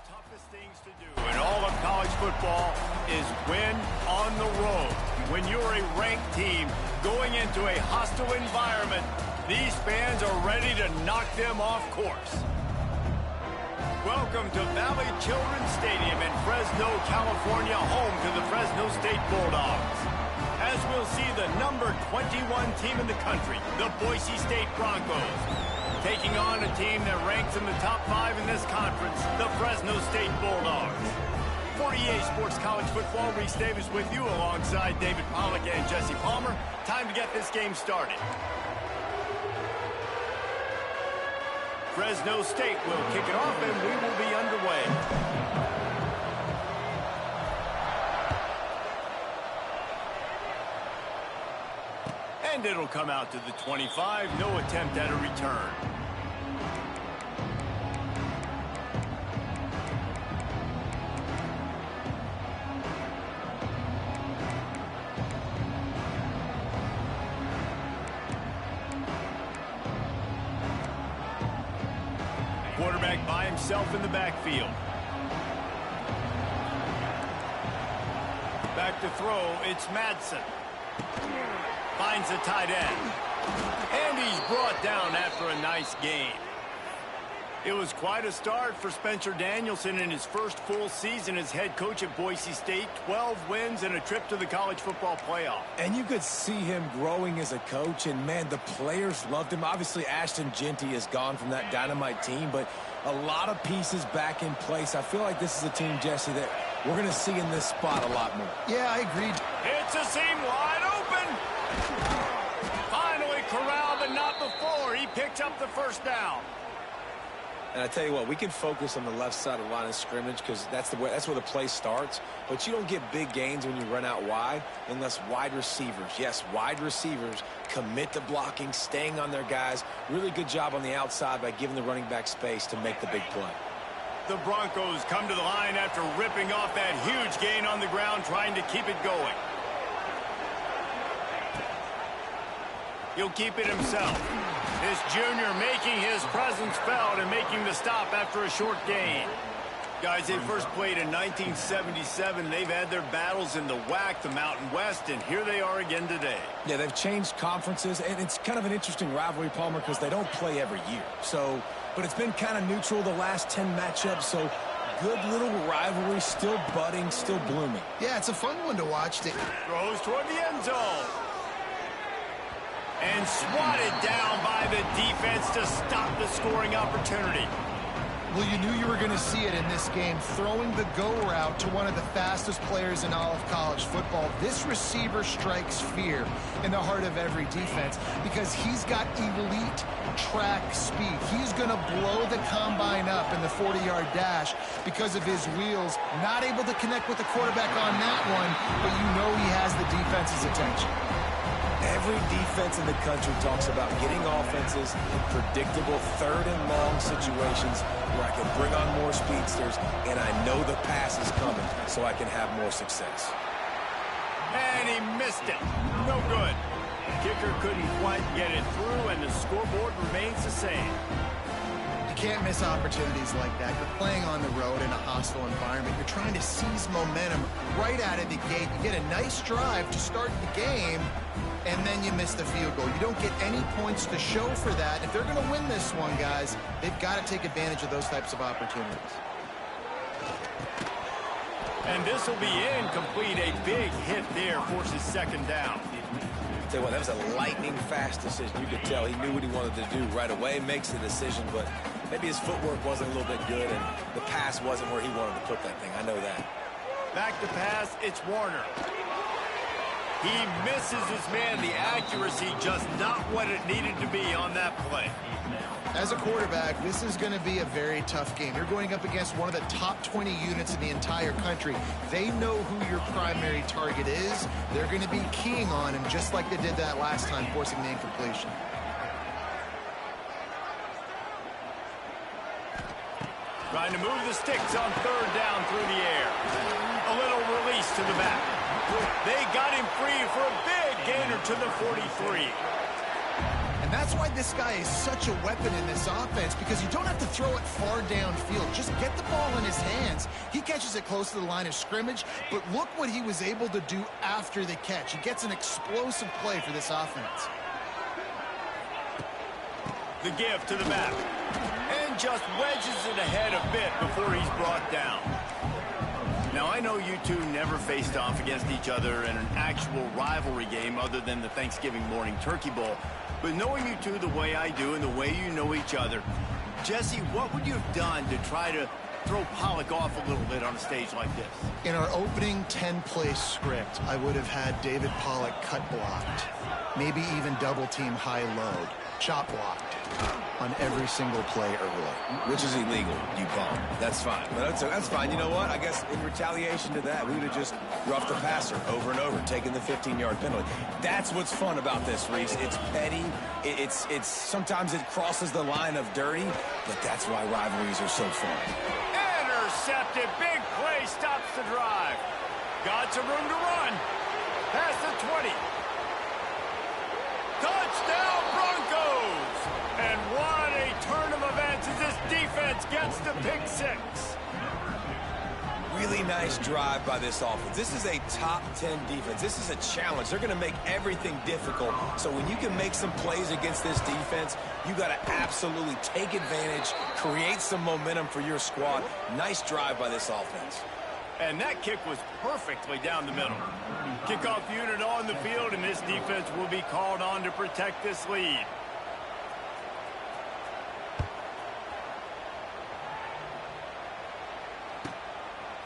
toughest things to do in all of college football is win on the road. When you're a ranked team going into a hostile environment, these fans are ready to knock them off course. Welcome to Valley Children's Stadium in Fresno, California, home to the Fresno State Bulldogs. As we'll see the number 21 team in the country, the Boise State Broncos, taking on a team that ranks in the top 5 in this conference, the Fresno State Bulldogs. For EA Sports College Football, Reese Davis with you alongside David Pollack and Jesse Palmer. Time to get this game started. Fresno State will kick it off and we will be underway. And it'll come out to the 25. No attempt at a return. Quarterback by himself in the backfield. Back to throw, it's Madsen. Finds the tight end. And he's brought down after a nice gain. It was quite a start for Spencer Danielson in his first full season as head coach at Boise State. 12 wins and a trip to the college football playoff. And you could see him growing as a coach, and man, the players loved him. Obviously, Ashton Jeanty is gone from that dynamite team, but a lot of pieces back in place. I feel like this is a team, Jesse, that we're going to see in this spot a lot more. Yeah, I agree. It's a seam wide open. Finally corralled, but not before. He picks up the first down. And I tell you what, we can focus on the left side of the line of scrimmage because that's where the play starts. But you don't get big gains when you run out wide unless wide receivers, yes, wide receivers, commit to blocking, staying on their guys. Really good job on the outside by giving the running back space to make the big play. The Broncos come to the line after ripping off that huge gain on the ground, trying to keep it going. He'll keep it himself. This junior making his presence felt and making the stop after a short gain. Guys, they first played in 1977. They've had their battles in the WAC, the Mountain West, and here they are again today. Yeah, they've changed conferences, and it's kind of an interesting rivalry, Palmer, because they don't play every year. But it's been kind of neutral the last 10 matchups, so good little rivalry, still budding, still blooming. Yeah, it's a fun one to watch. Throws toward the end zone. And swatted down by the defense to stop the scoring opportunity. Well, you knew you were going to see it in this game, throwing the go route to one of the fastest players in all of college football. This receiver strikes fear in the heart of every defense because he's got elite track speed. He's going to blow the combine up in the 40-yard dash because of his wheels. Not able to connect with the quarterback on that one, but you know he has the defense's attention. Every defense in the country talks about getting offenses in predictable third and long situations where I can bring on more speedsters and I know the pass is coming so I can have more success. And he missed it. No good. Kicker couldn't quite get it through and the scoreboard remains the same. You can't miss opportunities like that. You're playing on the road in a hostile environment. You're trying to seize momentum right out of the gate. You get a nice drive to start the game, and then you miss the field goal. You don't get any points to show for that. If they're going to win this one, guys, they've got to take advantage of those types of opportunities. And this will be incomplete. A big hit there forces second down. Tell you what, that was a lightning-fast decision. You could tell he knew what he wanted to do right away, makes the decision, but maybe his footwork wasn't a little bit good, and the pass wasn't where he wanted to put that thing. I know that. Back to pass, it's Warner. He misses his man. The accuracy just not what it needed to be on that play. As a quarterback, this is going to be a very tough game. You're going up against one of the top 20 units in the entire country. They know who your primary target is. They're going to be keying on him just like they did that last time, forcing the incompletion. Trying to move the sticks on third down through the air. A little release to the back. They got him free for a big gainer to the 43. And And that's why this guy is such a weapon in this offense, because you don't have to throw it far downfield. Just get the ball in his hands. He catches it close to the line of scrimmage, but look what he was able to do after the catch. He gets an explosive play for this offense. The give to the back. And just wedges it ahead a bit before he's brought down. Now, I know you two never faced off against each other in an actual rivalry game other than the Thanksgiving morning Turkey Bowl. But knowing you two the way I do and the way you know each other, Jesse, what would you have done to try to throw Pollock off a little bit on a stage like this? In our opening 10-play script, I would have had David Pollock cut blocked, maybe even double-team high-load, chop blocked on every single play early. Which is illegal, you call it. That's fine. But that's fine. You know what? I guess in retaliation to that, we would have just roughed the passer over and over, taking the 15-yard penalty. That's what's fun about this, Reese. It's petty. It's sometimes it crosses the line of dirty, but that's why rivalries are so fun. Intercepted. Big play stops the drive. Got some room to run. Past the 20. Touchdown Broncos! And what a turn of events as this defense gets the pick six. Really nice drive by this offense. This is a top 10 defense. This is a challenge. They're going to make everything difficult. So when you can make some plays against this defense, you got to absolutely take advantage, create some momentum for your squad. Nice drive by this offense. And that kick was perfectly down the middle. Kickoff unit on the field, and this defense will be called on to protect this lead.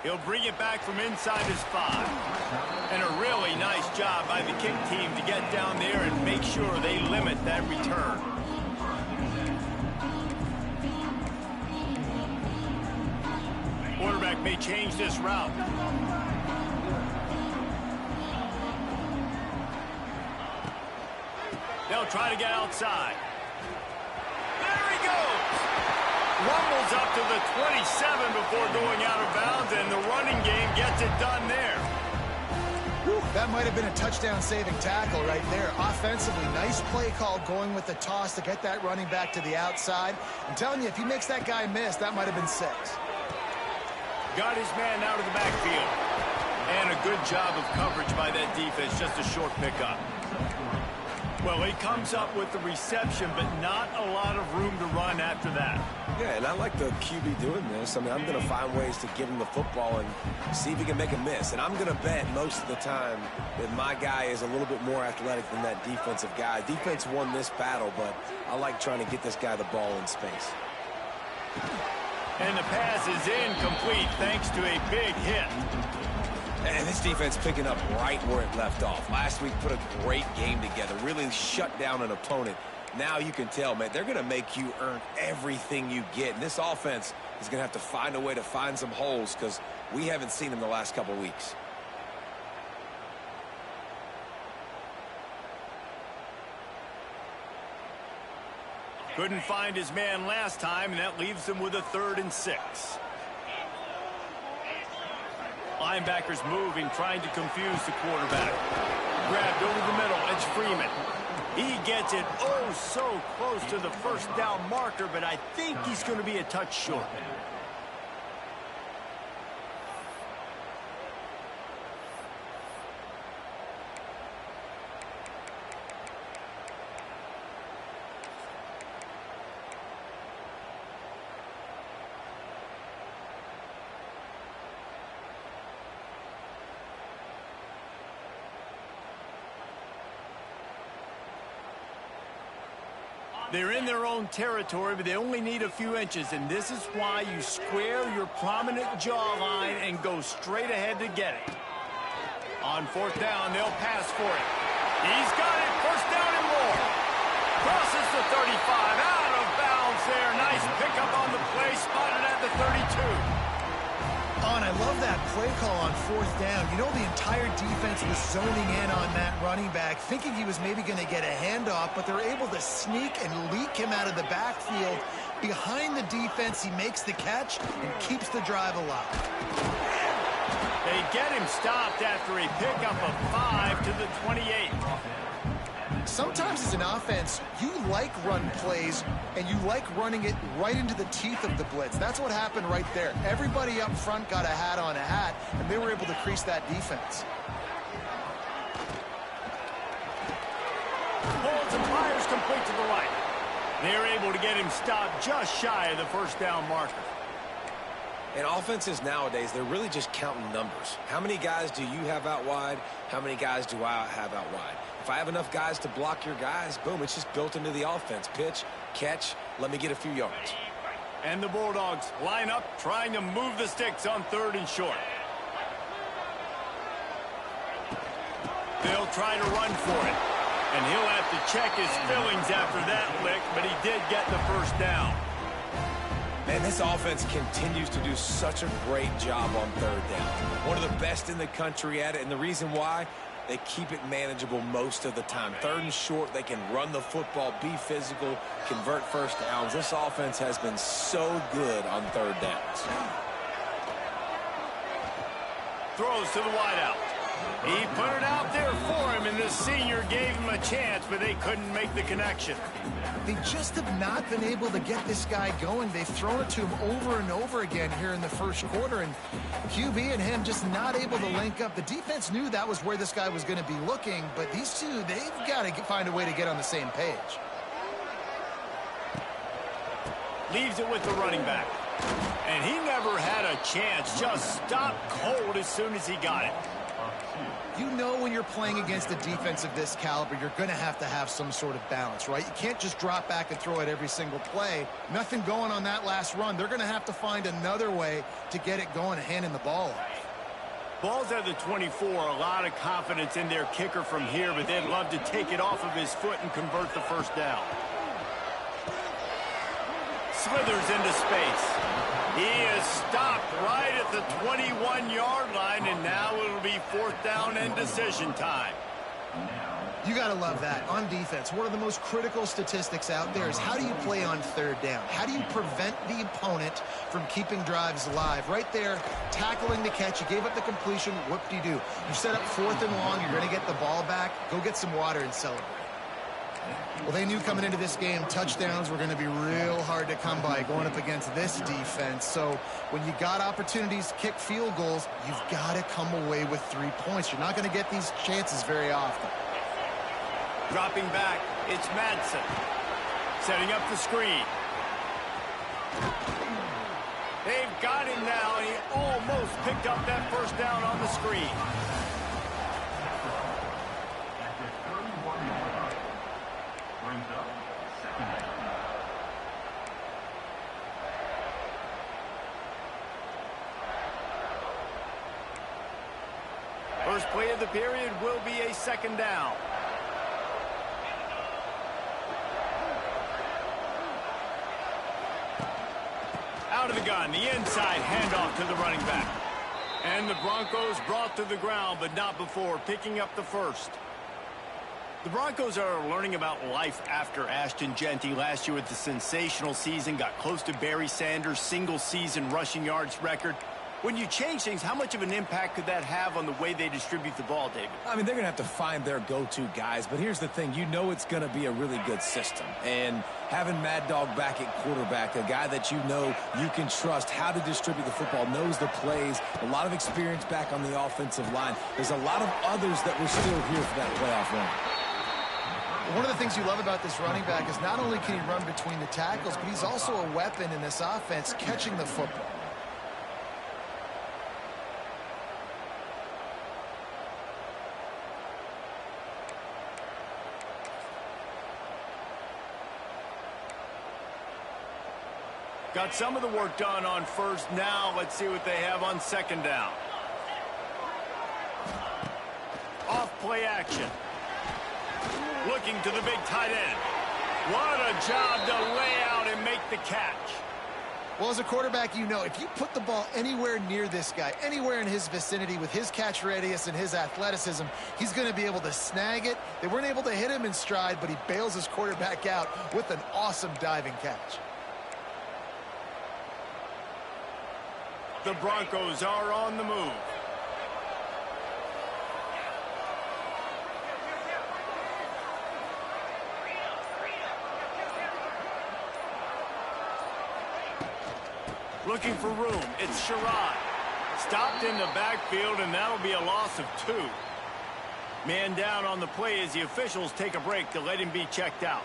He'll bring it back from inside his 5. And a really nice job by the kick team to get down there and make sure they limit that return. Quarterback may change this route. They'll try to get outside. There he goes. Rumbles up to the 27 before going out of bounds, and the running game gets it done there. Whew, that might have been a touchdown-saving tackle right there. Offensively, nice play call going with the toss to get that running back to the outside. I'm telling you, if he makes that guy miss, that might have been 6. Got his man out of the backfield. And a good job of coverage by that defense, just a short pickup. Well, he comes up with the reception, but not a lot of room to run after that. Yeah, and I like the QB doing this. I mean, I'm going to find ways to give him the football and see if he can make a miss. And I'm going to bet most of the time that my guy is a little bit more athletic than that defensive guy. Defense won this battle, but I like trying to get this guy the ball in space. And the pass is incomplete thanks to a big hit. And this defense picking up right where it left off. Last week put a great game together, really shut down an opponent. Now you can tell, man, they're going to make you earn everything you get. And this offense is going to have to find a way to find some holes because we haven't seen them the last couple weeks. Couldn't find his man last time, and that leaves him with a 3rd and 6. Linebackers moving, trying to confuse the quarterback. Grabbed over the middle. It's Freeman. He gets it oh so close to the first down marker, but I think he's going to be a touch short. They're in their own territory, but they only need a few inches, and this is why you square your prominent jawline and go straight ahead to get it. On 4th down, they'll pass for it. He's got it. 1st down and more. Crosses the 35. Out of bounds there. Nice pickup on the play. Spotted at the 32. I love that play call on 4th down. You know, the entire defense was zoning in on that running back, thinking he was maybe going to get a handoff, but they're able to sneak and leak him out of the backfield. Behind the defense, he makes the catch and keeps the drive alive. They get him stopped after a pickup of 5 to the 28. Sometimes as an offense, you like run plays, and you like running it right into the teeth of the blitz. That's what happened right there. Everybody up front got a hat on a hat, and they were able to crease that defense. Pulls and fires complete to the right. They're able to get him stopped just shy of the first down marker. And offenses nowadays, they're really just counting numbers. How many guys do you have out wide? How many guys do I have out wide? If I have enough guys to block your guys, boom, it's just built into the offense. Pitch, catch, let me get a few yards. And the Bulldogs line up, trying to move the sticks on 3rd and short. They'll try to run for it. And he'll have to check his fillings after that lick, but he did get the first down. Man, this offense continues to do such a great job on 3rd down. One of the best in the country at it, and the reason why, they keep it manageable most of the time. 3rd and short, they can run the football, be physical, convert first downs. This offense has been so good on 3rd downs. Throws to the wideout. He put it out there for him, and the senior gave him a chance, but they couldn't make the connection. They just have not been able to get this guy going. They've thrown it to him over and over again here in the first quarter, and QB and him just not able to link up. The defense knew that was where this guy was going to be looking, but these two, they've got to find a way to get on the same page. Leaves it with the running back. And he never had a chance. Just stopped cold as soon as he got it. You know when you're playing against a defense of this caliber, you're going to have some sort of balance, right? You can't just drop back and throw it every single play. Nothing going on that last run. They're going to have to find another way to get it going and handing the ball off. Ball's at the 24. A lot of confidence in their kicker from here, but they'd love to take it off of his foot and convert the first down. Slithers into space. He is stopped right at the 21-yard line, and now it'll be 4th down and decision time. You got to love that. On defense, one of the most critical statistics out there is how do you play on 3rd down? How do you prevent the opponent from keeping drives alive? Right there, tackling the catch. You gave up the completion. What do? You set up 4th and long. You're going to get the ball back. Go get some water and celebrate. Well, they knew coming into this game, touchdowns were going to be real hard to come by going up against this defense. So when you got opportunities to kick field goals, you've got to come away with 3 points. You're not going to get these chances very often. Dropping back, it's Madsen. Setting up the screen. They've got him now, and he almost picked up that first down on the screen. First play of the period will be a 2nd down. Out of the gun, the inside handoff to the running back. And the Broncos brought to the ground, but not before picking up the first. The Broncos are learning about life after Ashton Genty last year with the sensational season, got close to Barry Sanders' single-season rushing yards record. When you change things, how much of an impact could that have on the way they distribute the ball, David? I mean, they're going to have to find their go-to guys, but here's the thing. You know it's going to be a really good system. And having Mad Dog back at quarterback, a guy that you know you can trust how to distribute the football, knows the plays, a lot of experience back on the offensive line. There's a lot of others that were still here for that playoff run. One of the things you love about this running back is not only can he run between the tackles, but he's also a weapon in this offense catching the football. Got some of the work done on first. Now let's see what they have on 2nd down. Off play action. Looking to the big tight end. What a job to lay out and make the catch. Well, as a quarterback, you know, if you put the ball anywhere near this guy, anywhere in his vicinity with his catch radius and his athleticism, he's going to be able to snag it. They weren't able to hit him in stride, but he bails his quarterback out with an awesome diving catch. The Broncos are on the move. Looking for room. It's Sherrod. Stopped in the backfield, and that'll be a loss of 2. Man down on the play as the officials take a break to let him be checked out.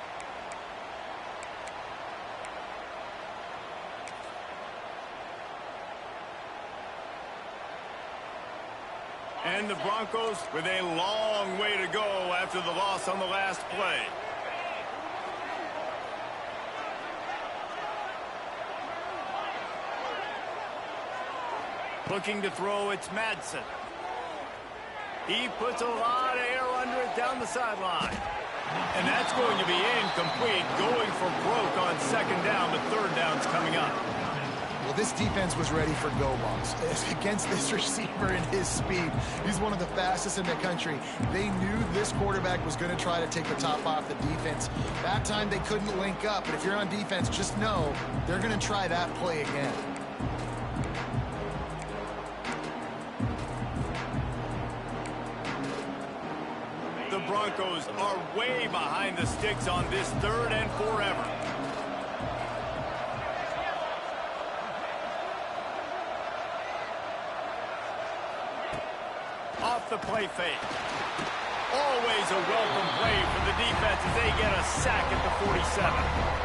And the Broncos with a long way to go after the loss on the last play. Looking to throw, it's Madsen. He puts a lot of air under it down the sideline. And that's going to be incomplete, going for broke on second down, but third down's coming up. Well, this defense was ready for go balls against this receiver and his speed. He's one of the fastest in the country. They knew this quarterback was going to try to take the top off the defense. That time they couldn't link up, but if you're on defense, just know they're going to try that play again. The Broncos are way behind the sticks on this third and forever. Off the play fake. Always a welcome play for the defense as they get a sack at the 47.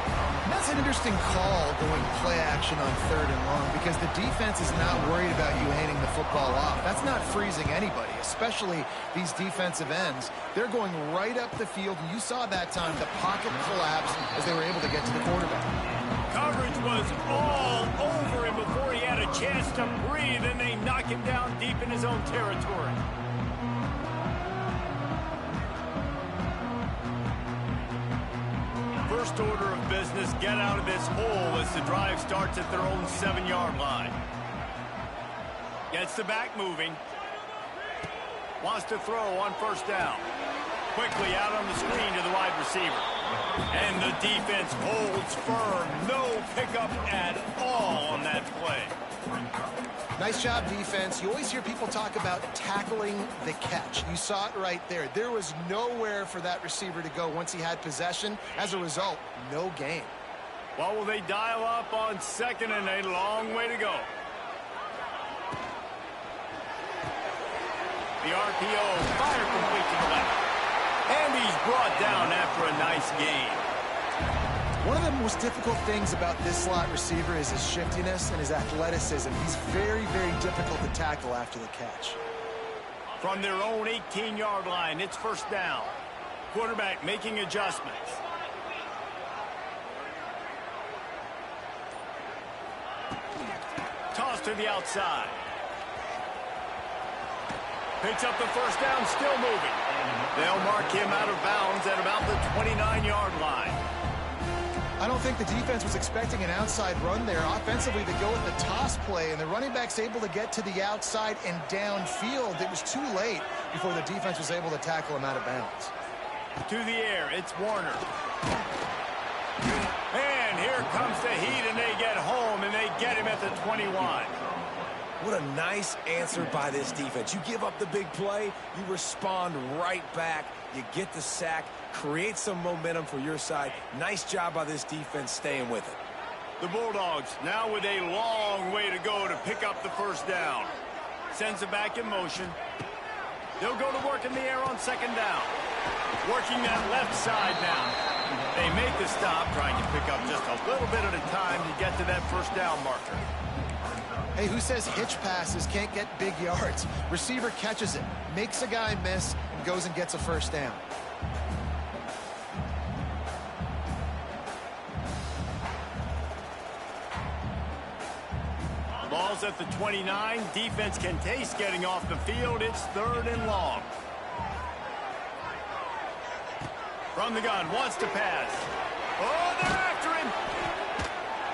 That's an interesting call going play action on third and long because the defense is not worried about you handing the football off. That's not freezing anybody, especially these defensive ends. They're going right up the field, and you saw that time the pocket collapse as they were able to get to the quarterback. Coverage was all over him before he had a chance to breathe, and they knock him down deep in his own territory. First order of business, get out of this hole as the drive starts at their own 7-yard line. Gets the back moving. Wants to throw on first down. Quickly out on the screen to the wide receiver. And the defense holds firm. No pickup at all on that play. Nice job, defense. You always hear people talk about tackling the catch. You saw it right there. There was nowhere for that receiver to go once he had possession. As a result, no gain. Well, will they dial up on second and a long way to go? The RPO, fire complete to the left. And he's brought down after a nice gain. One of the most difficult things about this slot receiver is his shiftiness and his athleticism. He's very, very difficult to tackle after the catch. From their own 18-yard line, it's first down. Quarterback making adjustments. Toss to the outside. Picks up the first down, still moving. They'll mark him out of bounds at about the 29-yard line. I don't think the defense was expecting an outside run there. Offensively, they go with the toss play, and the running back's able to get to the outside and downfield. It was too late before the defense was able to tackle him out of bounds. To the air, it's Warner. And here comes the heat, and they get home, and they get him at the 21. What a nice answer by this defense. You give up the big play, you respond right back, you get the sack, create some momentum for your side. Nice job by this defense staying with it. The Bulldogs now with a long way to go to pick up the first down. Sends it back in motion. They'll go to work in the air on second down. Working that left side now. They make the stop, trying to pick up just a little bit at a time to get to that first down marker. Hey, who says hitch passes can't get big yards? Receiver catches it, makes a guy miss, and goes and gets a first down. Ball's at the 29. Defense can taste getting off the field. It's third and long. From the gun, wants to pass. Oh, they're after him.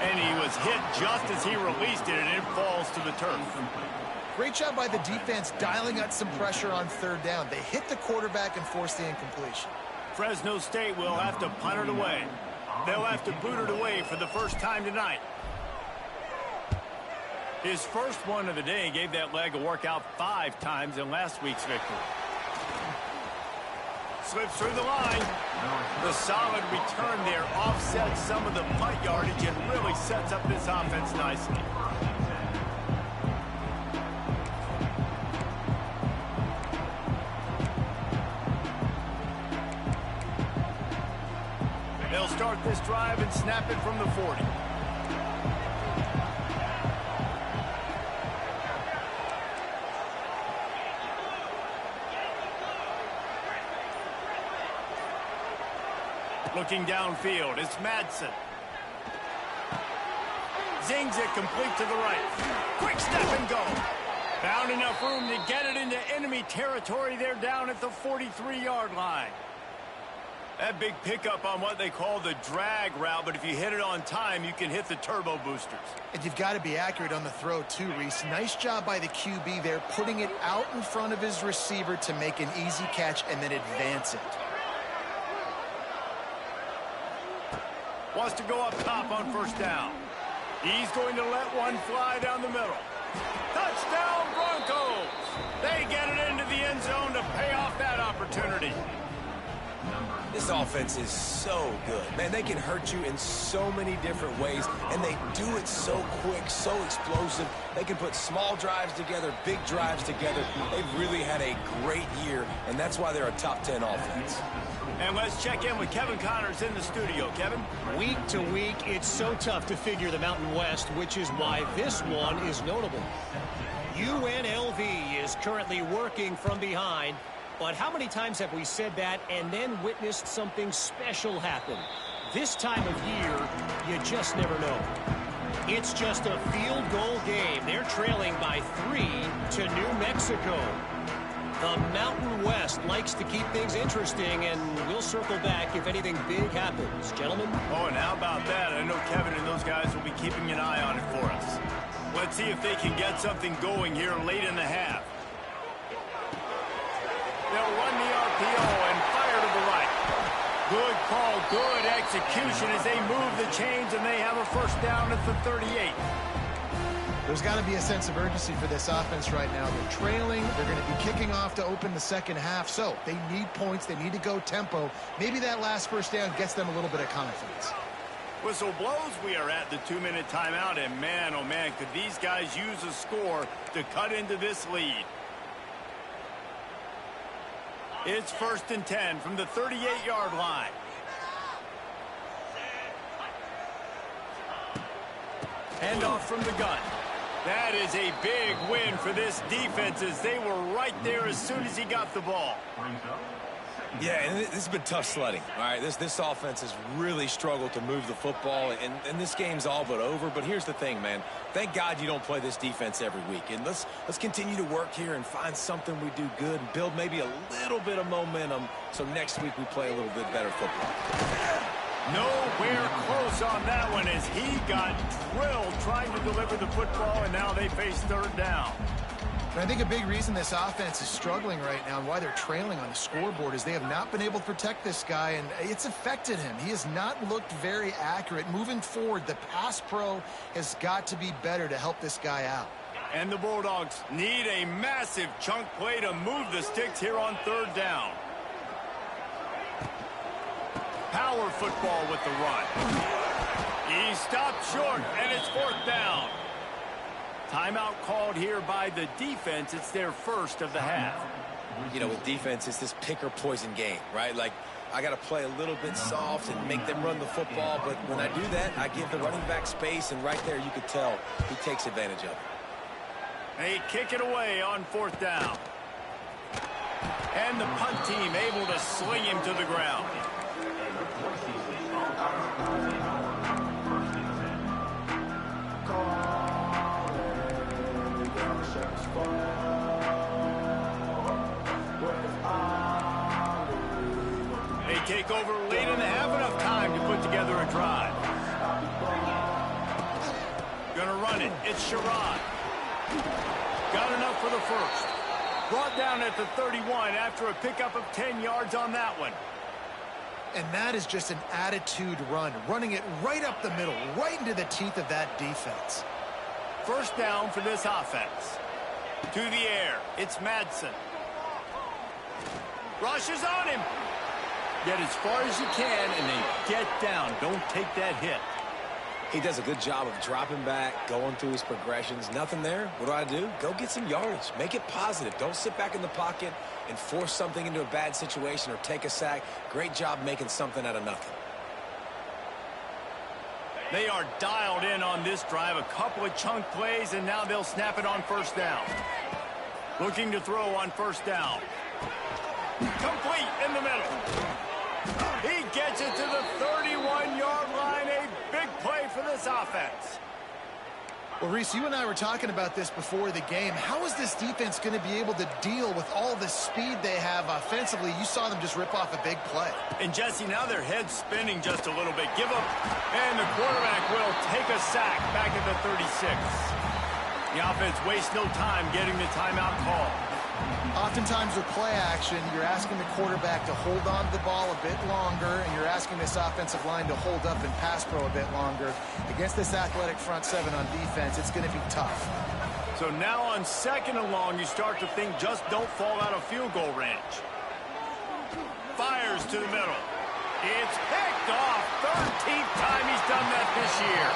And he was hit just as he released it, and it falls to the turf. Great job by the defense dialing out some pressure on third down. They hit the quarterback and forced the incompletion. Fresno State will have to punt it away. They'll have to boot it away for the first time tonight. His first one of the day gave that leg a workout 5 times in last week's victory. Slips through the line. The solid return there offsets some of the punt yardage and really sets up this offense nicely. They'll start this drive and snap it from the 40. Looking downfield, it's Madsen. Zings it complete to the right. Quick step and go. Found enough room to get it into enemy territory. They're down at the 43-yard line. That big pickup on what they call the drag route, but if you hit it on time, you can hit the turbo boosters. And you've got to be accurate on the throw, too, Reese. Nice job by the QB there, putting it out in front of his receiver to make an easy catch and then advance it. Wants to go up top on first down. He's going to let one fly down the middle. Touchdown, Broncos! They get it into the end zone to pay off that opportunity. This offense is so good. Man, they can hurt you in so many different ways, and they do it so quick, so explosive. They can put small drives together, big drives together. They've really had a great year, and that's why they're a top 10 offense. And let's check in with Kevin Connors in the studio. Kevin? Week to week, it's so tough to figure the Mountain West, which is why this one is notable. UNLV is currently working from behind, but how many times have we said that and then witnessed something special happen? This time of year, you just never know. It's just a field goal game. They're trailing by 3 to New Mexico. The Mountain West likes to keep things interesting, and we'll circle back if anything big happens. Gentlemen? Oh, and how about that? I know Kevin and those guys will be keeping an eye on it for us. Let's see if they can get something going here late in the half. They'll run the RPO and fire to the right. Good call, good execution as they move the chains, and they have a first down at the 38. There's got to be a sense of urgency for this offense right now. They're trailing. They're going to be kicking off to open the second half. So they need points. They need to go tempo. Maybe that last first down gets them a little bit of confidence. Whistle blows. We are at the 2-minute timeout. And man, oh man, could these guys use a score to cut into this lead. It's 1st and 10 from the 38-yard line. Hand off from the gun. That is a big win for this defense as they were right there as soon as he got the ball. Yeah, and this has been tough sledding. All right, this offense has really struggled to move the football, and this game's all but over. But here's the thing, man. Thank God you don't play this defense every week. And let's continue to work here and find something we do good and build maybe a little bit of momentum so next week we play a little bit better football. Nowhere close on that one as he got drilled trying to deliver the football, and now they face third down. And I think a big reason this offense is struggling right now and why they're trailing on the scoreboard is they have not been able to protect this guy, and it's affected him. He has not looked very accurate. Moving forward, the pass pro has got to be better to help this guy out. And the Bulldogs need a massive chunk play to move the sticks here on third down. Power football with the run. He stopped short, and it's 4th down. Timeout called here by the defense. It's their first of the half. You know, with defense, it's this pick or poison game, right? Like, I got to play a little bit soft and make them run the football, but when I do that, I give the running back space, and right there you could tell he takes advantage of it. They kick it away on 4th down. And the punt team able to sling him to the ground. They take over late in the half, enough time to put together a drive. Gonna run it. It's Sherrod. Got enough for the first. Brought down at the 31 after a pickup of 10 yards on that one. And that is just an attitude run, running it right up the middle, right into the teeth of that defense. First down for this offense. To the air, it's Madsen. Rushes on him. Get as far as you can and then get down. Don't take that hit. He does a good job of dropping back, going through his progressions. Nothing there. What do? Go get some yardage. Make it positive. Don't sit back in the pocket and force something into a bad situation or take a sack. Great job making something out of nothing. They are dialed in on this drive. A couple of chunk plays, and now they'll snap it on first down. Looking to throw on first down. Complete in the middle. He gets it to the 31-yard line. A big play for this offense. Well, Reese, you and I were talking about this before the game. How is this defense going to be able to deal with all the speed they have offensively? You saw them just rip off a big play. And, Jesse, now their head's spinning just a little bit. Give up, and the quarterback will take a sack back at the 36. The offense wastes no time getting the timeout call. Oftentimes with play action, you're asking the quarterback to hold on to the ball a bit longer, and you're asking this offensive line to hold up and pass pro a bit longer. Against this athletic front seven on defense, it's going to be tough. So now on second and long, you start to think just don't fall out of field goal range. Fires to the middle. It's picked off. 13th time he's done that this year.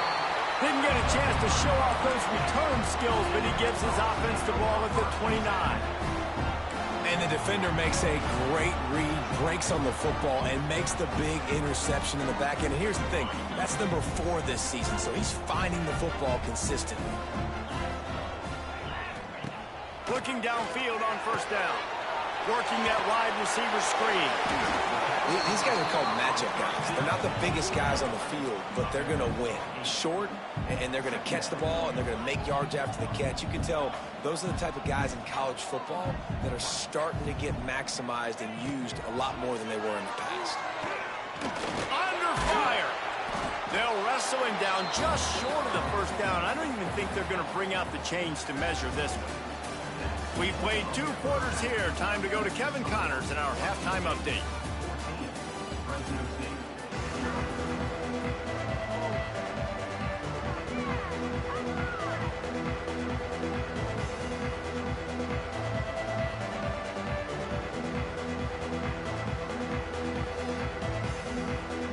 Didn't get a chance to show off those return skills, but he gives his offense the ball at the 29. And the defender makes a great read, breaks on the football, and makes the big interception in the back end. And here's the thing, that's number 4 this season, so he's finding the football consistently. Looking downfield on first down. Working that wide receiver screen. These guys are called matchup guys. They're not the biggest guys on the field, but they're going to win. Short, and they're going to catch the ball, and they're going to make yards after the catch. You can tell those are the type of guys in college football that are starting to get maximized and used a lot more than they were in the past. Under fire. They'll wrestle him down just short of the first down. I don't even think they're going to bring out the chains to measure this one. We've played 2 quarters here. Time to go to Kevin Connors in our halftime update.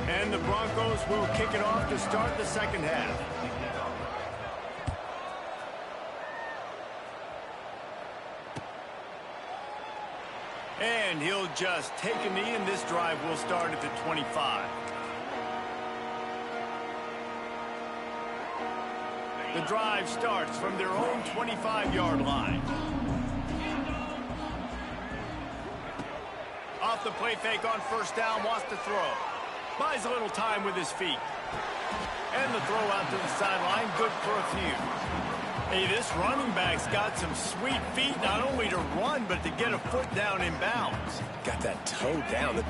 And the Broncos will kick it off to start the second half. And he'll just take a knee, and this drive will start at the 25. The drive starts from their own 25-yard line. Off the play fake on first down, wants to throw. Buys a little time with his feet. And the throw out to the sideline, good for a few. Hey, this running back's got some sweet feet, not only to run, but to get a foot down in bounds. Got that toe down. The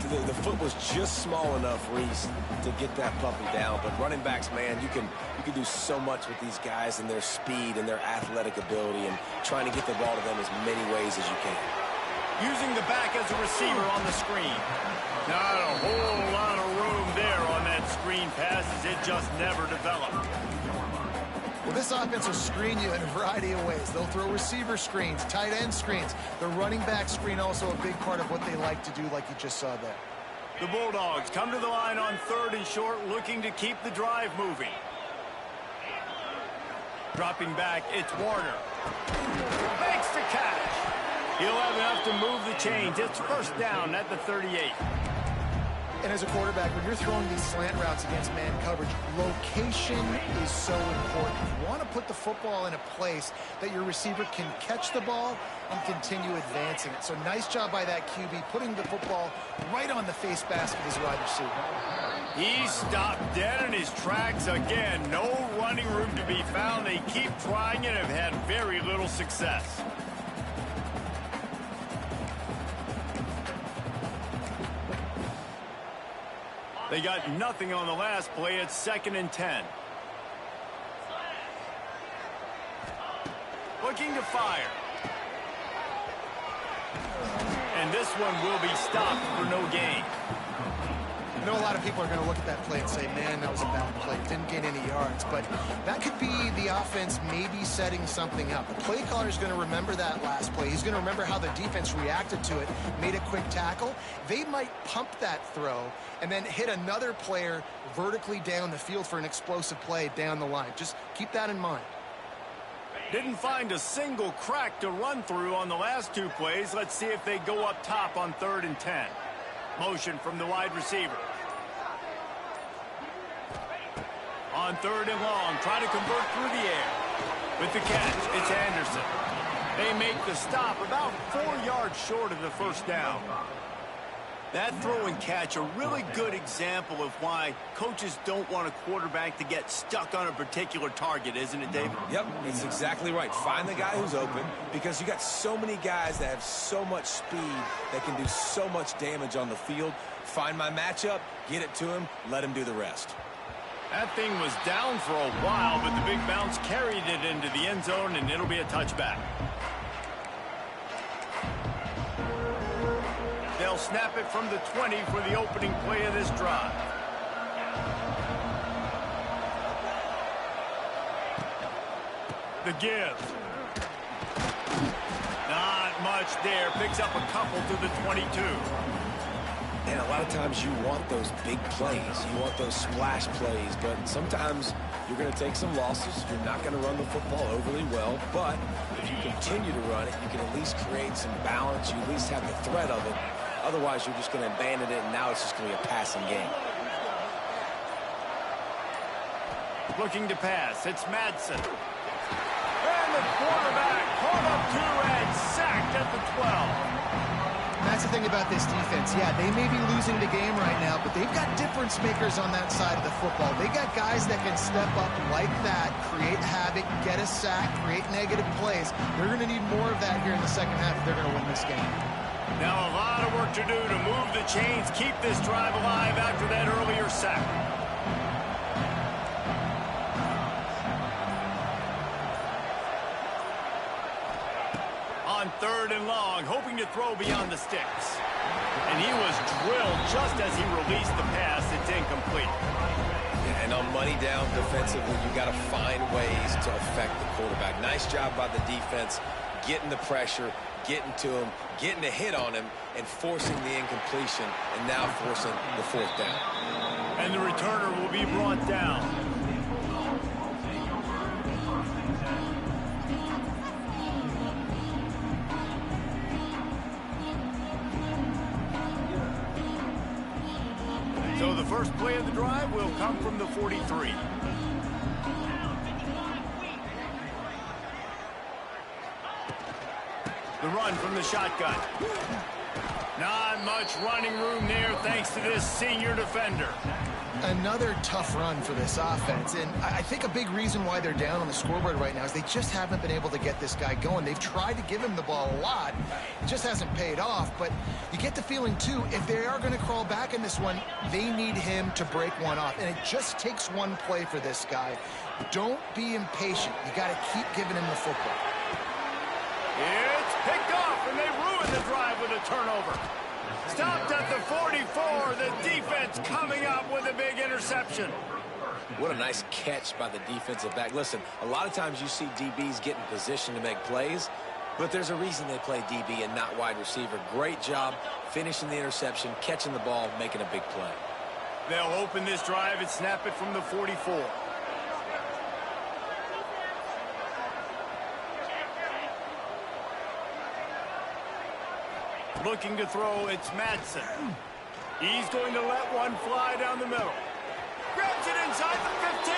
foot was just small enough, Reese, to get that puppy down. But running backs, man, you can do so much with these guys and their speed and their athletic ability and trying to get the ball to them as many ways as you can. Using the back as a receiver on the screen. Not a whole lot of room there on that screen pass, as it just never developed. Well, this offense will screen you in a variety of ways. They'll throw receiver screens, tight end screens. The running back screen also a big part of what they like to do, like you just saw there. The Bulldogs come to the line on 3rd and short, looking to keep the drive moving. Dropping back, it's Warner. Makes the catch. He'll have enough to move the chains. It's first down at the 38. And as a quarterback, when you're throwing these slant routes against man coverage, location is so important. You want to put the football in a place that your receiver can catch the ball and continue advancing it. So nice job by that QB, putting the football right on the face mask of his wide receiver. He stopped dead in his tracks again. No running room to be found. They keep trying and have had very little success. They got nothing on the last play. It's 2nd and 10. Looking to fire. And this one will be stopped for no gain. I know a lot of people are going to look at that play and say, man, that was a bad play. Didn't gain any yards. But that could be the offense maybe setting something up. The play caller is going to remember that last play. He's going to remember how the defense reacted to it, made a quick tackle. They might pump that throw and then hit another player vertically down the field for an explosive play down the line. Just keep that in mind. Didn't find a single crack to run through on the last two plays. Let's see if they go up top on 3rd and 10. Motion from the wide receiver. On 3rd and long, try to convert through the air. With the catch, it's Anderson. They make the stop about 4 yards short of the first down. That throw and catch, a really good example of why coaches don't want a quarterback to get stuck on a particular target, isn't it, David? Yep, it's exactly right. Find the guy who's open, because you got so many guys that have so much speed that can do so much damage on the field. Find my matchup, get it to him, let him do the rest. That thing was down for a while, but the big bounce carried it into the end zone, and it'll be a touchback. They'll snap it from the 20 for the opening play of this drive. The give. Not much there. Picks up a couple to the 22. And a lot of times you want those big plays. You want those splash plays. But sometimes you're going to take some losses. You're not going to run the football overly well. But if you continue to run it, you can at least create some balance. You at least have the threat of it. Otherwise, you're just going to abandon it, and now it's just going to be a passing game. Looking to pass. It's Madsen. And the quarterback caught up to and sacked at the 12. And that's the thing about this defense. Yeah, they may be losing the game right now, but they've got difference makers on that side of the football. They got guys that can step up like that, create havoc, get a sack, create negative plays. They're going to need more of that here in the second half if they're going to win this game. Now a lot of work to do to move the chains, keep this drive alive after that earlier sack. On 3rd and long, hoping to throw beyond the sticks. And he was drilled just as he released the pass. It's incomplete. And on money down defensively, you got to find ways to affect the quarterback. Nice job by the defense, getting the pressure, getting to him, getting a hit on him, and forcing the incompletion, and now forcing the 4th down. And the returner will be brought down. So the first play of the drive will come from the 43. The run from the shotgun. Not much running room there thanks to this senior defender. Another tough run for this offense, and I think a big reason why they're down on the scoreboard right now is they just haven't been able to get this guy going. They've tried to give him the ball a lot. It just hasn't paid off, but you get the feeling, too, if they are going to crawl back in this one, they need him to break one off, and it just takes one play for this guy. Don't be impatient. You got to keep giving him the football. It's picked off, and they ruin the drive with a turnover. Stopped at the 44. The defense coming up with a big interception. What a nice catch by the defensive back. Listen, a lot of times you see DBs get in position to make plays, but there's a reason they play DB and not wide receiver. Great job finishing the interception, catching the ball, making a big play. They'll open this drive and snap it from the 44. Looking to throw, it's Madsen. He's going to let one fly down the middle. Grabs it inside the 15.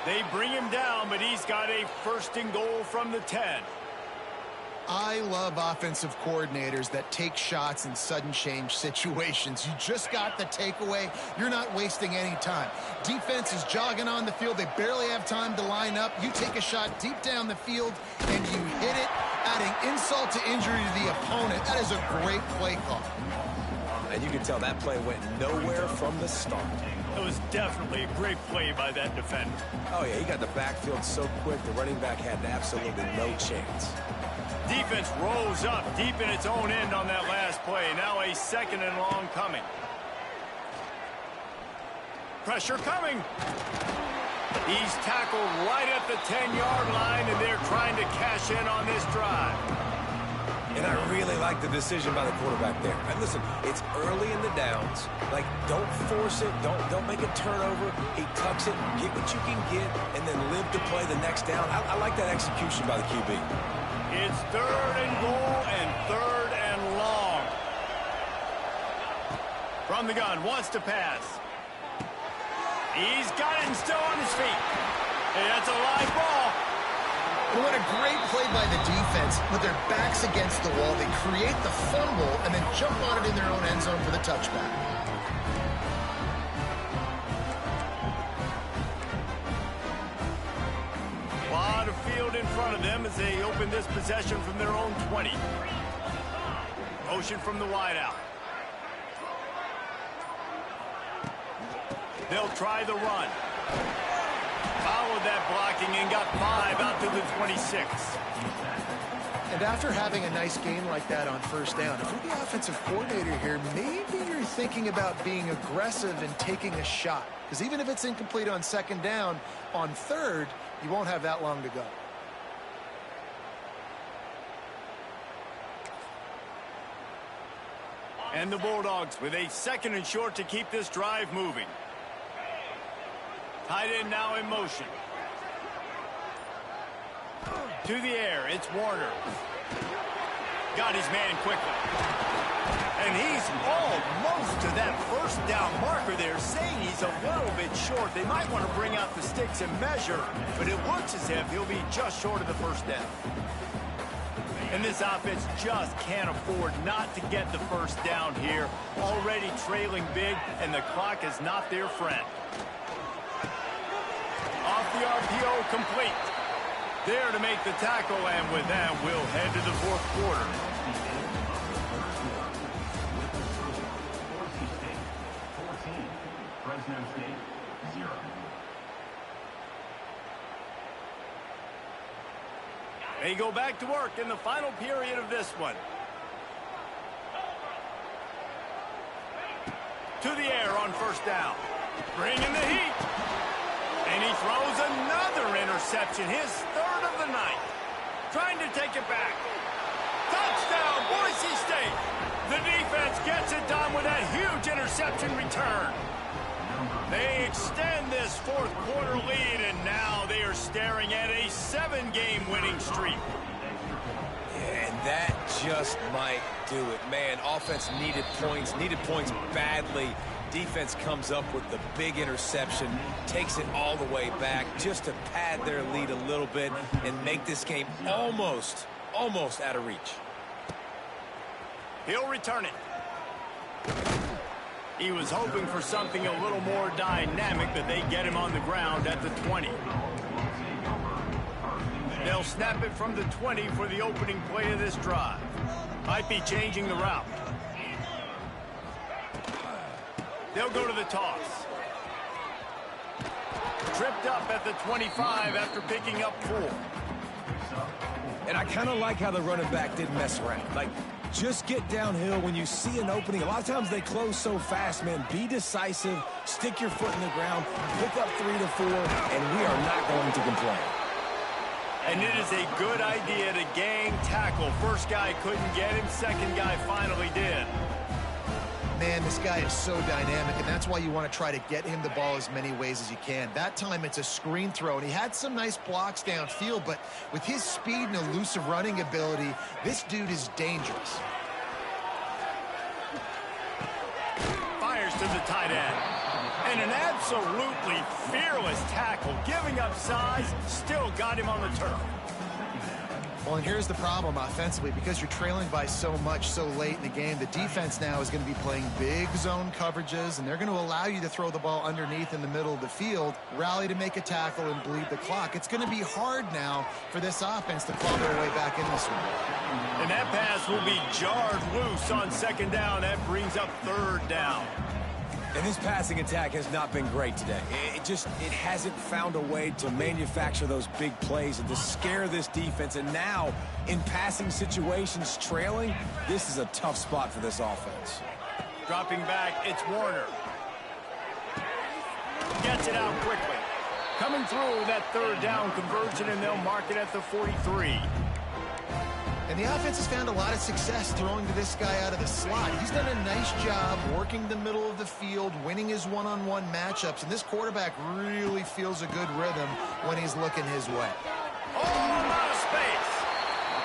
They bring him down, but he's got a 1st and goal from the 10. I love offensive coordinators that take shots in sudden change situations. You just got the takeaway. You're not wasting any time. Defense is jogging on the field. They barely have time to line up. You take a shot deep down the field, and you hit it, adding insult to injury to the opponent. That is a great play call. And you can tell that play went nowhere from the start. It was definitely a great play by that defender. Oh, yeah, he got the backfield so quick, the running back had absolutely no chance. Defense rolls up deep in its own end on that last play. Now a 2nd and long coming. Pressure coming. He's tackled right at the 10-yard line, and they're trying to cash in on this drive. And I really like the decision by the quarterback there. And listen, it's early in the downs. Like, don't force it. Don't make a turnover. He tucks it, get what you can get, and then live to play the next down. I like that execution by the QB. It's 3rd and goal and 3rd and long. From the gun, wants to pass. He's got it and still on his feet. Hey, that's a live ball. And what a great play by the defense. With their backs against the wall, they create the fumble and then jump on it in their own end zone for the touchback. A lot of field in front of them as they open this possession from their own 20. Motion from the wideout. They'll try the run. Followed that blocking and got 5 out to the 26. And after having a nice game like that on first down, if you're the offensive coordinator here, maybe you're thinking about being aggressive and taking a shot. Because even if it's incomplete on 2nd down, on 3rd, you won't have that long to go. And the Bulldogs with a 2nd and short to keep this drive moving. Tight end now in motion. To the air, it's Warner. Got his man quickly. And he's almost to that 1st down marker there, saying he's a little bit short. They might want to bring out the sticks and measure, but it looks as if he'll be just short of the 1st down. And this offense just can't afford not to get the 1st down here. Already trailing big, and the clock is not their friend. Off the RPO, complete. There to make the tackle, and with that, we'll head to the 4th quarter. Boise State 14, Fresno State 0. They go back to work in the final period of this one. To the air on 1st down. Bringing the heat. And he throws another interception, his 3rd of the night. Trying to take it back. Touchdown, Boise State. The defense gets it done with that huge interception return. They extend this 4th quarter lead, and now they are staring at a 7-game winning streak. And that just might do it. Man, offense needed points badly. Defense comes up with the big interception, takes it all the way back just to pad their lead a little bit and make this game almost out of reach. He'll return it. He was hoping for something a little more dynamic, but they get him on the ground at the 20. They'll snap it from the 20 for the opening play of this drive. Might be changing the route. They'll go to the toss. Tripped up at the 25 after picking up 4. And I kind of like how the running back didn't mess around. Like, just get downhill when you see an opening. A lot of times they close so fast, man. Be decisive, stick your foot in the ground, pick up 3 to 4, and we are not going to complain. And it is a good idea to gang tackle. First guy couldn't get him, second guy finally did. Man, this guy is so dynamic, and that's why you want to try to get him the ball as many ways as you can. That time, it's a screen throw, and he had some nice blocks downfield, but with his speed and elusive running ability, this dude is dangerous. Fires to the tight end. And an absolutely fearless tackle, giving up size, still got him on the turf. Well, and here's the problem offensively. Because you're trailing by so much so late in the game, the defense now is going to be playing big zone coverages, and they're going to allow you to throw the ball underneath in the middle of the field, rally to make a tackle, and bleed the clock. It's going to be hard now for this offense to claw their way back in this one. And that pass will be jarred loose on 2nd down. That brings up 3rd down. And this passing attack has not been great today. It hasn't found a way to manufacture those big plays and to scare this defense. And now, in passing situations, trailing, this is a tough spot for this offense. Dropping back, it's Warner. gets it out quickly. Coming through that third down conversion, and they'll mark it at the 43. And the offense has found a lot of success throwing to this guy out of the slot. He's done a nice job working the middle of the field, winning his one-on-one matchups, and this quarterback really feels a good rhythm when he's looking his way. Oh, a lot of space.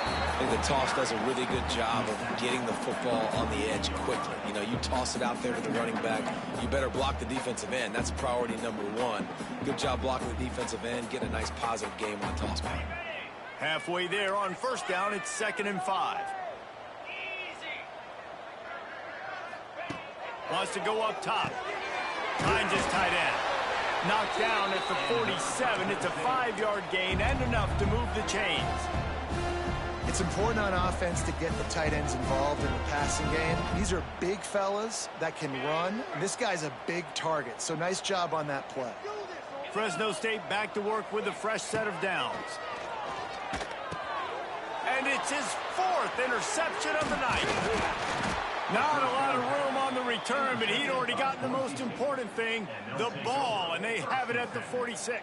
I think the toss does a really good job of getting the football on the edge quickly. You know, you toss it out there to the running back, you better block the defensive end. That's priority number one. Good job blocking the defensive end, get a nice positive game on the toss back. Halfway there on first down, it's 2nd and 5. Wants to go up top. Finds his tight end. Knocked down at the 47. It's a 5-yard gain and enough to move the chains. It's important on offense to get the tight ends involved in the passing game. These are big fellas that can run. This guy's a big target, so nice job on that play. Fresno State back to work with a fresh set of downs. And it's his 4th interception of the night. Not a lot of room on the return, but he'd already gotten the most important thing, the ball, and they have it at the 46.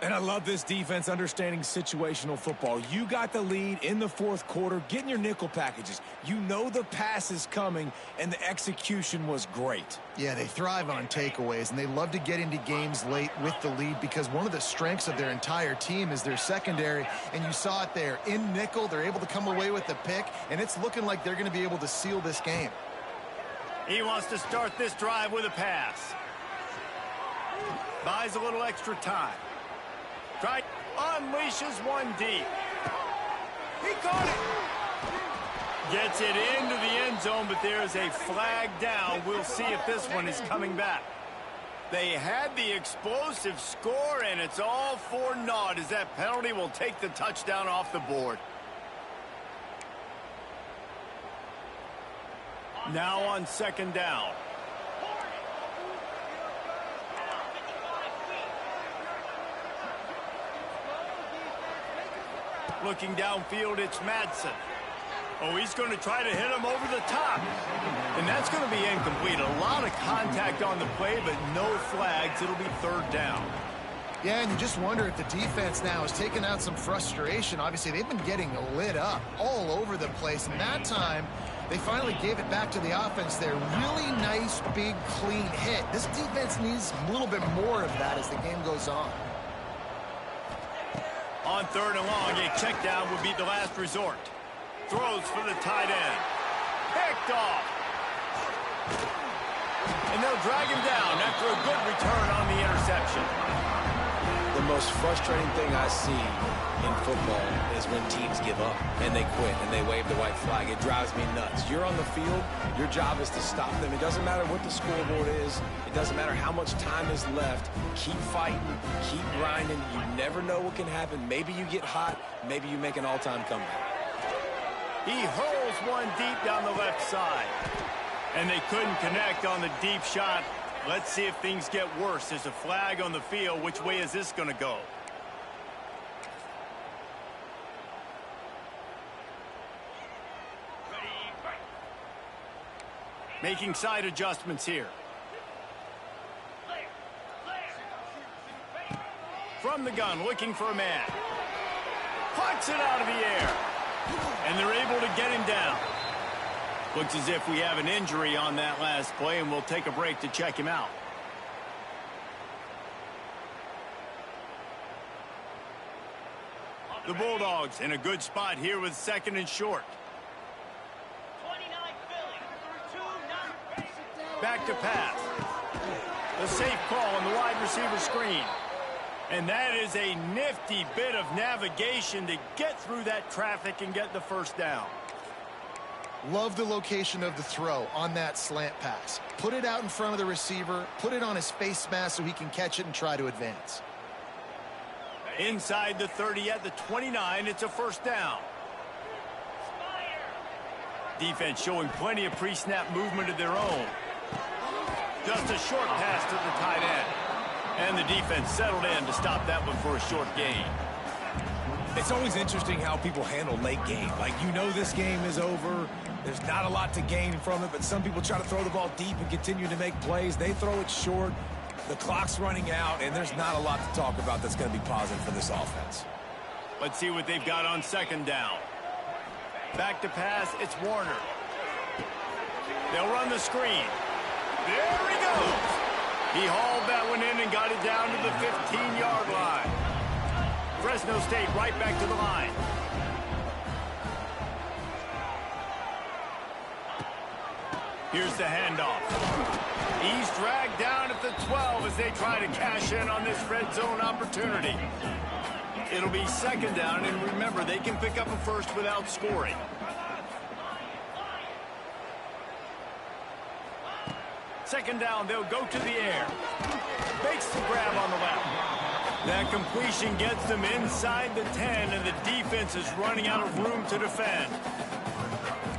And I love this defense understanding situational football. You got the lead in the 4th quarter, getting your nickel packages. You know the pass is coming, and the execution was great. Yeah, they thrive on takeaways, and they love to get into games late with the lead because one of the strengths of their entire team is their secondary, and you saw it there. In nickel, they're able to come away with the pick, and it's looking like they're going to be able to seal this game. He wants to start this drive with a pass. Buys a little extra time. Try, unleashes one deep. He caught it. Gets it into the end zone, but there's a flag down. We'll see if this one is coming back. They had the explosive score, and it's all for naught as that penalty will take the touchdown off the board. Now on 2nd down. Looking downfield, it's Madsen. Oh, he's going to try to hit him over the top. And that's going to be incomplete. A lot of contact on the play, but no flags. It'll be 3rd down. Yeah, and you just wonder if the defense now is taking out some frustration. Obviously, they've been getting lit up all over the place. And that time, they finally gave it back to the offense there. Really nice, big, clean hit. This defense needs a little bit more of that as the game goes on. On 3rd and long, a check down would be the last resort. Throws for the tight end. Picked off. And they'll drag him down after a good return on the interception. The most frustrating thing I see in football is when teams give up and they quit and they wave the white flag. It drives me nuts. You're on the field. Your job is to stop them. It doesn't matter what the scoreboard is. It doesn't matter how much time is left. Keep fighting. Keep grinding. You never know what can happen. Maybe you get hot. Maybe you make an all-time comeback. He hurls one deep down the left side. And they couldn't connect on the deep shot. Let's see if things get worse. There's a flag on the field. Which way is this going to go? Making side adjustments here. From the gun, looking for a man. Puts it out of the air. And they're able to get him down. Looks as if we have an injury on that last play, and we'll take a break to check him out. The Bulldogs in a good spot here with 2nd and short. Back to pass. A safe call on the wide receiver screen. And that is a nifty bit of navigation to get through that traffic and get the 1st down. Love the location of the throw on that slant pass. Put it out in front of the receiver, put it on his face mask so he can catch it and try to advance. Inside the 30 at the 29, it's a 1st down. Defense showing plenty of pre-snap movement of their own. Just a short pass to the tight end. And the defense settled in to stop that one for a short gain. It's always interesting how people handle late game. Like, you know this game is over. There's not a lot to gain from it, but some people try to throw the ball deep and continue to make plays. They throw it short. The clock's running out, and there's not a lot to talk about that's going to be positive for this offense. Let's see what they've got on second down. Back to pass, it's Warner. They'll run the screen. There he goes. He hauled that one in and got it down to the 15-yard line. Fresno State right back to the line. Here's the handoff. He's dragged down at the 12 as they try to cash in on this red zone opportunity. It'll be second down, and remember, they can pick up a first without scoring. Second down, they'll go to the air. Makes the grab on the left. That completion gets them inside the 10, and the defense is running out of room to defend.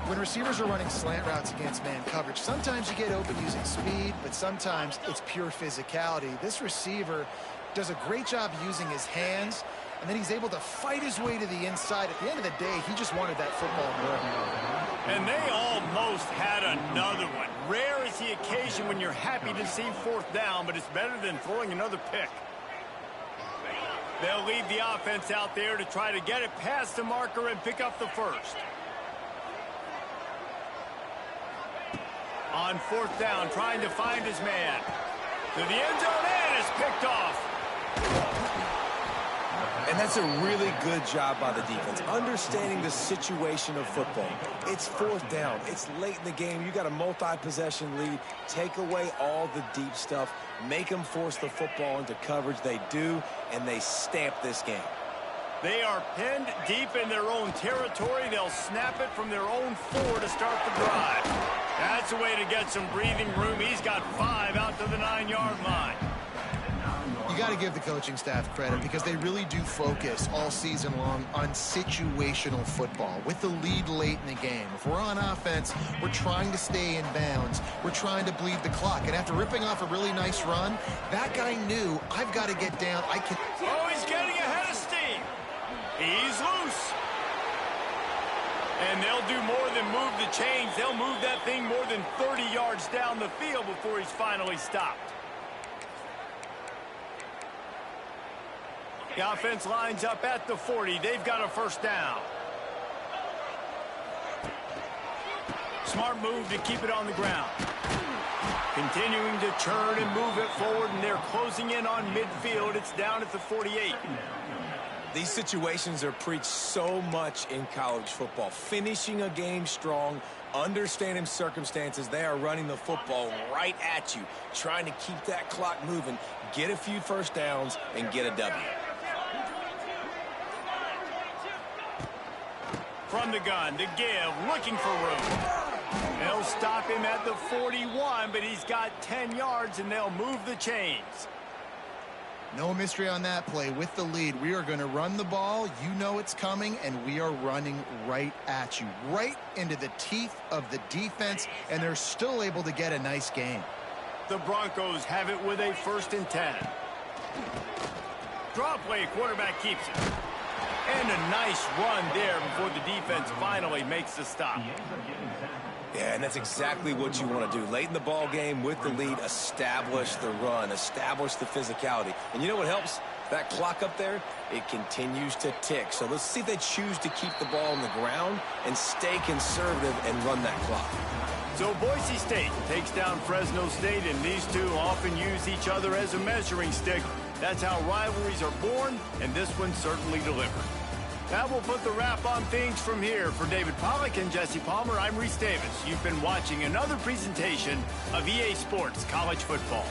When receivers are running slant routes against man coverage, sometimes you get open using speed, but sometimes it's pure physicality. This receiver does a great job using his hands, and then he's able to fight his way to the inside. At the end of the day, he just wanted that football more. And they almost had another one. Rare is the occasion when you're happy to see fourth down, but it's better than throwing another pick. They'll leave the offense out there to try to get it past the marker and pick up the first. On fourth down, trying to find his man. To the end zone, and it's picked off. And that's a really good job by the defense, understanding the situation of football. It's fourth down. It's late in the game. You got a multi-possession lead. Take away all the deep stuff. Make them force the football into coverage. They do, and they stamp this game. They are pinned deep in their own territory. They'll snap it from their own 4 to start the drive. That's a way to get some breathing room. He's got 5 out to the 9-yard line. You got to give the coaching staff credit because they really do focus all season long on situational football with the lead late in the game. If we're on offense, we're trying to stay in bounds. We're trying to bleed the clock. And after ripping off a really nice run, that guy knew, I've got to get down. Oh, he's getting ahead of steam. He's loose. And they'll do more than move the chains. They'll move that thing more than 30 yards down the field before he's finally stopped. The offense lines up at the 40. They've got a first down. Smart move to keep it on the ground. Continuing to turn and move it forward, and they're closing in on midfield. It's down at the 48. These situations are preached so much in college football. Finishing a game strong, understanding circumstances. They are running the football right at you, trying to keep that clock moving, get a few first downs, and get a W. From the gun, the give, looking for room. They'll stop him at the 41, but he's got 10 yards, and they'll move the chains. No mystery on that play. With the lead, we are going to run the ball. You know it's coming, and we are running right at you, right into the teeth of the defense, and they're still able to get a nice gain. The Broncos have it with a 1st and 10. Draw play, quarterback keeps it. And a nice run there before the defense finally makes the stop. Yeah, and that's exactly what you want to do. Late in the ball game with the lead, establish the run, establish the physicality. And you know what helps? That clock up there, it continues to tick. So let's see if they choose to keep the ball on the ground and stay conservative and run that clock. So Boise State takes down Fresno State, and these two often use each other as a measuring stick. That's how rivalries are born, and this one certainly delivered. That will put the wrap on things from here. For David Pollack and Jesse Palmer, I'm Reese Davis. You've been watching another presentation of EA Sports College Football.